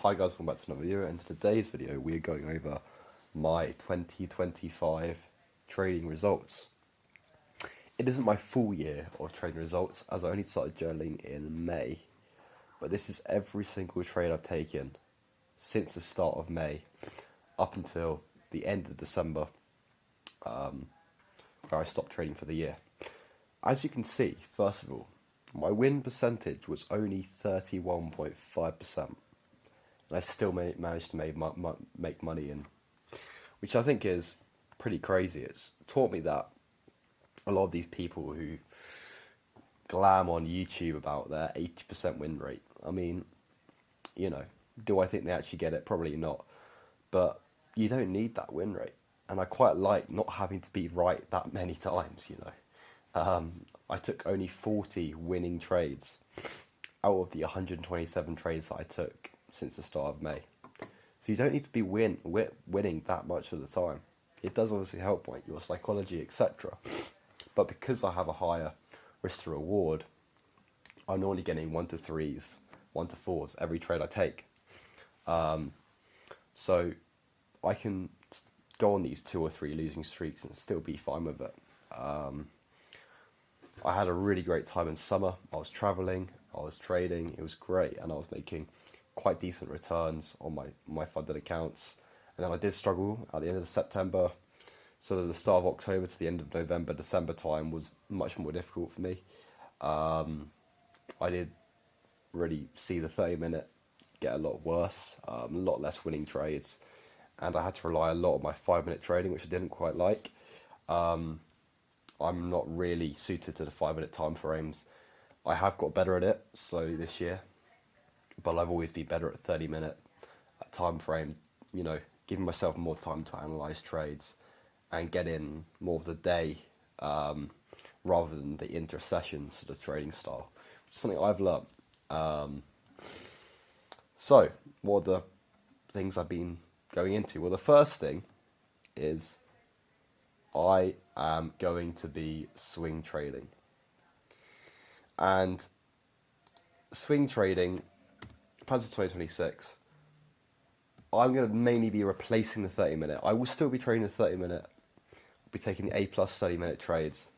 Hi guys, welcome back to another video. In today's video, we are going over my 2025 trading results. It isn't my full year of trading results, as I only started journaling in May, but this is every single trade I've taken since the start of May up until the end of December, where I stopped trading for the year. As you can see, first of all, my win percentage was only 31.5%. I still managed to make money in, which I think is pretty crazy. It's taught me that a lot of these people who glam on YouTube about their 80% win rate, I mean, do I think they actually get it? Probably not. But you don't need that win rate. And I quite like not having to be right that many times. I took only 40 winning trades out of the 127 trades that I took since the start of May. So you don't need to be winning that much of the time. It does obviously help like your psychology, etc. But because I have a higher risk to reward, I'm normally getting 1 to 3s, 1 to 4s every trade I take. So I can go on these 2 or 3 losing streaks and still be fine with it. I had a really great time in summer. I was traveling, I was trading, it was great, and I was making quite decent returns on my funded accounts. And then I did struggle at the end of September. Sort of the start of October to the end of November, December time was much more difficult for me. I did really see the 30-minute get a lot worse, a lot less winning trades, and I had to rely a lot on my 5-minute trading, which I didn't quite like. I'm not really suited to the 5-minute time frames. I have got better at it slowly this year, but I've always been better at 30-minute time frame, giving myself more time to analyze trades and get in more of the day rather than the inter-session sort of trading style, which is something I've learned. So, what are the things I've been going into? Well, the first thing is I am going to be swing trading. And swing trading, plans for 2026, I'm going to mainly be replacing the 30-minute. I will still be trading the 30-minute. I'll be taking the A plus 30-minute trades,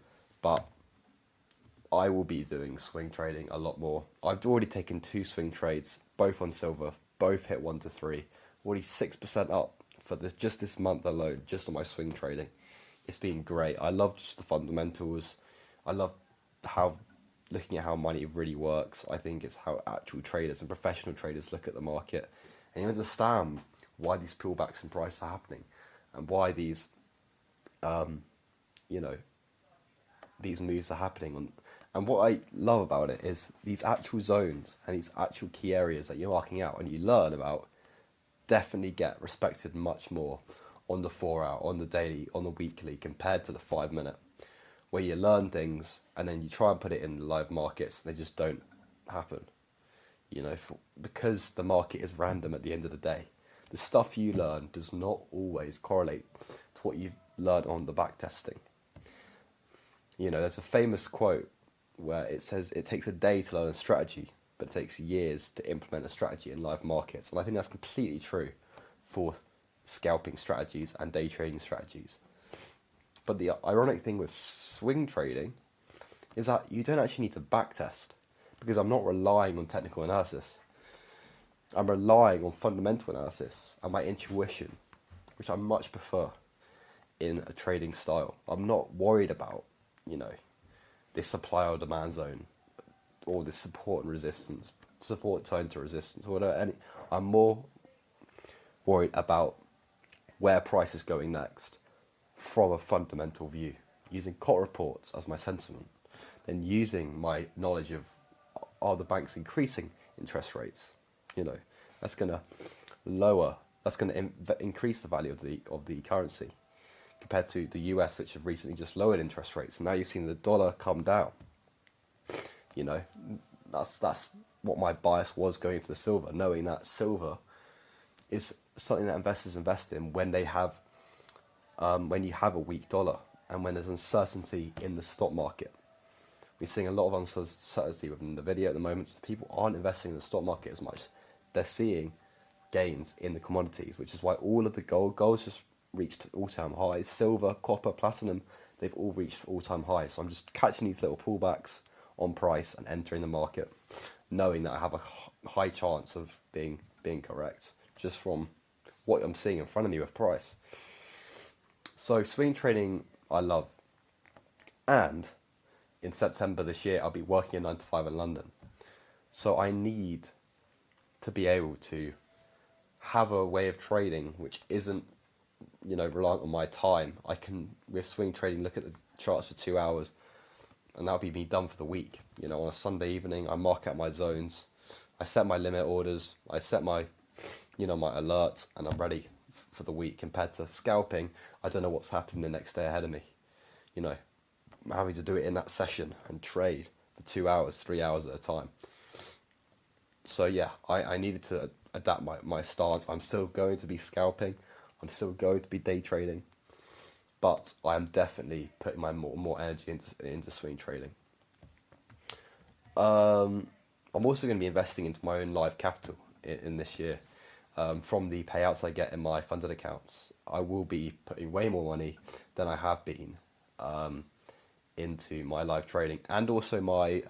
but I will be doing swing trading a lot more. I've already taken 2 swing trades, both on silver, both hit 1 to 3. Already 6% up for this month alone, just on my swing trading. It's been great. I love just the fundamentals. I love looking at how money really works. I think it's how actual traders and professional traders look at the market, and you understand why these pullbacks in price are happening, and why these, these moves are happening. And what I love about it is these actual zones and these actual key areas that you're marking out and you learn about definitely get respected much more on the 4-hour, on the daily, on the weekly, compared to the 5-minute, where you learn things and then you try and put it in live markets and they just don't happen. Because the market is random at the end of the day. The stuff you learn does not always correlate to what you've learned on the back testing. There's a famous quote where it says it takes a day to learn a strategy, but it takes years to implement a strategy in live markets. And I think that's completely true for scalping strategies and day trading strategies. But the ironic thing with swing trading is that you don't actually need to backtest, because I'm not relying on technical analysis. I'm relying on fundamental analysis and my intuition, which I much prefer in a trading style. I'm not worried about, this supply or demand zone, or this support and resistance, support turn to resistance, or whatever. I'm more worried about where price is going next from a fundamental view, using COT reports as my sentiment, then using my knowledge of, are the banks increasing interest rates? That's going to increase the value of the currency compared to the US, which have recently just lowered interest rates. And now you've seen the dollar come down. That's what my bias was going into the silver, knowing that silver is something that investors invest in when they have, when you have a weak dollar and when there's uncertainty in the stock market. We're seeing a lot of uncertainty within the video at the moment, so people aren't investing in the stock market as much. They're seeing gains in the commodities, which is why all of the gold's just reached all-time highs. Silver, copper, platinum, they've all reached all-time highs. So I'm just catching these little pullbacks on price and entering the market, knowing that I have a high chance of being correct just from what I'm seeing in front of me with price. So swing trading, I love. And in September this year, I'll be working a 9 to 5 in London. So I need to be able to have a way of trading which isn't, reliant on my time. I can, with swing trading, look at the charts for 2 hours, and that'll be me done for the week. On a Sunday evening, I mark out my zones, I set my limit orders, I set my, my alerts, and I'm ready for the week. Compared to scalping, I don't know what's happening the next day ahead of me. I'm having to do it in that session and trade for 2 hours, 3 hours at a time. So yeah, I needed to adapt my stance. I'm still going to be scalping. I'm still going to be day trading. But I am definitely putting my more energy into swing trading. I'm also going to be investing into my own live capital in this year. From the payouts I get in my funded accounts, I will be putting way more money than I have been into my live trading and also my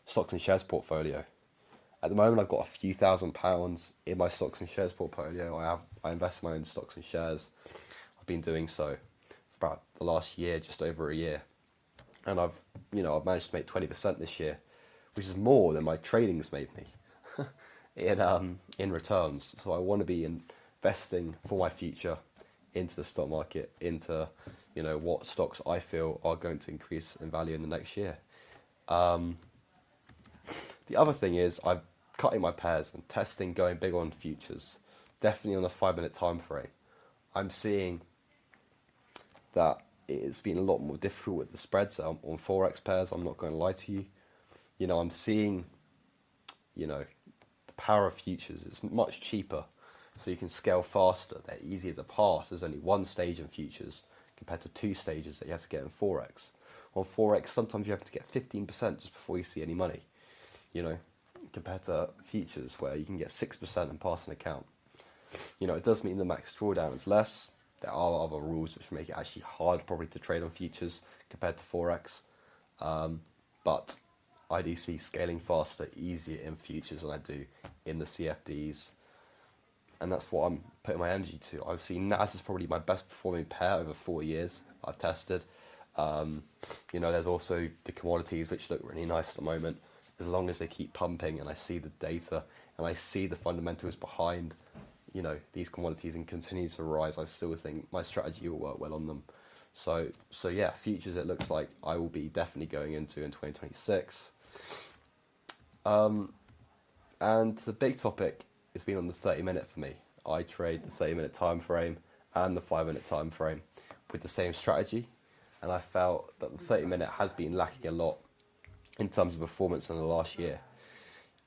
stocks and shares portfolio. At the moment, I've got a few £1,000s in my stocks and shares portfolio. I invest in my own stocks and shares. I've been doing so for about the last year, just over a year, and I've managed to make 20% this year, which is more than my trading's made me in returns. So I want to be investing for my future into the stock market, into what stocks I feel are going to increase in value in the next year. The other thing is I'm cutting my pairs and testing going big on futures, definitely on a 5 minute time frame. I'm seeing that it's been a lot more difficult with the spreads on forex pairs. I'm not going to lie to you. I'm seeing, the power of futures. It's much cheaper, so you can scale faster. They're easier to pass. There's only one stage in futures compared to 2 stages that you have to get in forex. On forex, sometimes you have to get 15% just before you see any money. Compared to futures where you can get 6% and pass an account. It does mean the max drawdown is less. There are other rules which make it actually hard probably to trade on futures compared to forex. But I do see scaling faster, easier in futures than I do in the CFDs. And that's what I'm putting my energy to. I've seen NAS is probably my best performing pair over 4 years I've tested. There's also the commodities which look really nice at the moment. As long as they keep pumping and I see the data and I see the fundamentals behind, these commodities and continue to rise, I still think my strategy will work well on them. So yeah, futures it looks like I will be definitely going into in 2026. And the big topic has been on the 30-minute for me. I trade the 30-minute time frame and the 5-minute time frame with the same strategy, and I felt that the 30-minute has been lacking a lot in terms of performance in the last year.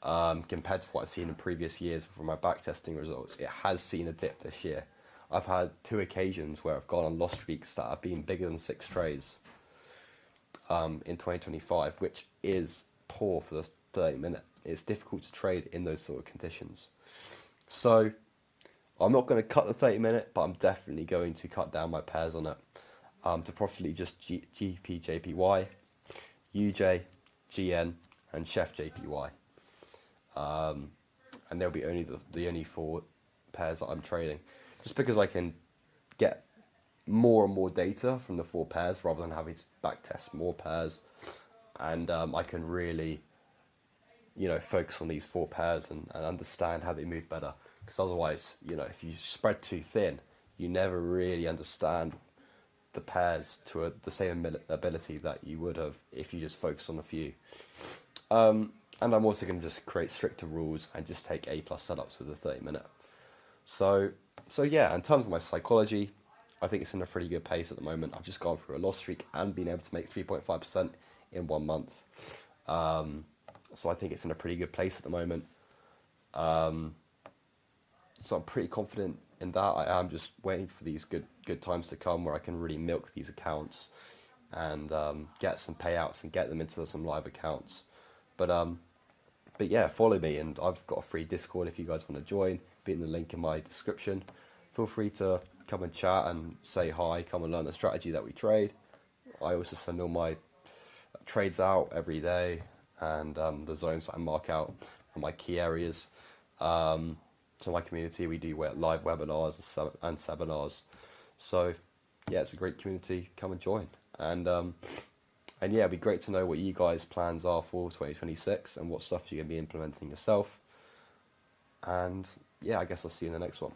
Compared to what I've seen in previous years from my backtesting results, it has seen a dip this year. I've had 2 occasions where I've gone on loss streaks that have been bigger than 6 trades in 2025, which is poor for the 30-minute. It's difficult to trade in those sort of conditions. So I'm not going to cut the 30-minute, but I'm definitely going to cut down my pairs on it to properly just GP JPY, UJ, GN, and Chef JPY. And they'll be only the only 4 pairs that I'm trading, just because I can get more and more data from the 4 pairs rather than having to backtest more pairs, and I can really focus on these 4 pairs and understand how they move better, because otherwise if you spread too thin, you never really understand the pairs to the same ability that you would have if you just focus on a few. And I'm also going to just create stricter rules and just take A+ setups for the 30-minute. So yeah, in terms of my psychology, I think it's in a pretty good pace at the moment. I've just gone through a loss streak and been able to make 3.5% in 1 month. So I think it's in a pretty good place at the moment. So I'm pretty confident in that. I am just waiting for these good times to come where I can really milk these accounts and get some payouts and get them into some live accounts. But But yeah, follow me, and I've got a free Discord if you guys want to join. Be in the link in my description. Feel free to come and chat and say hi. Come and learn the strategy that we trade. I also send all my trades out every day, and the zones that I mark out are my key areas. To my community, we do live webinars and seminars. So yeah, it's a great community. Come and join. And yeah, it'd be great to know what you guys' plans are for 2026 and what stuff you're going to be implementing yourself. And yeah, I guess I'll see you in the next one.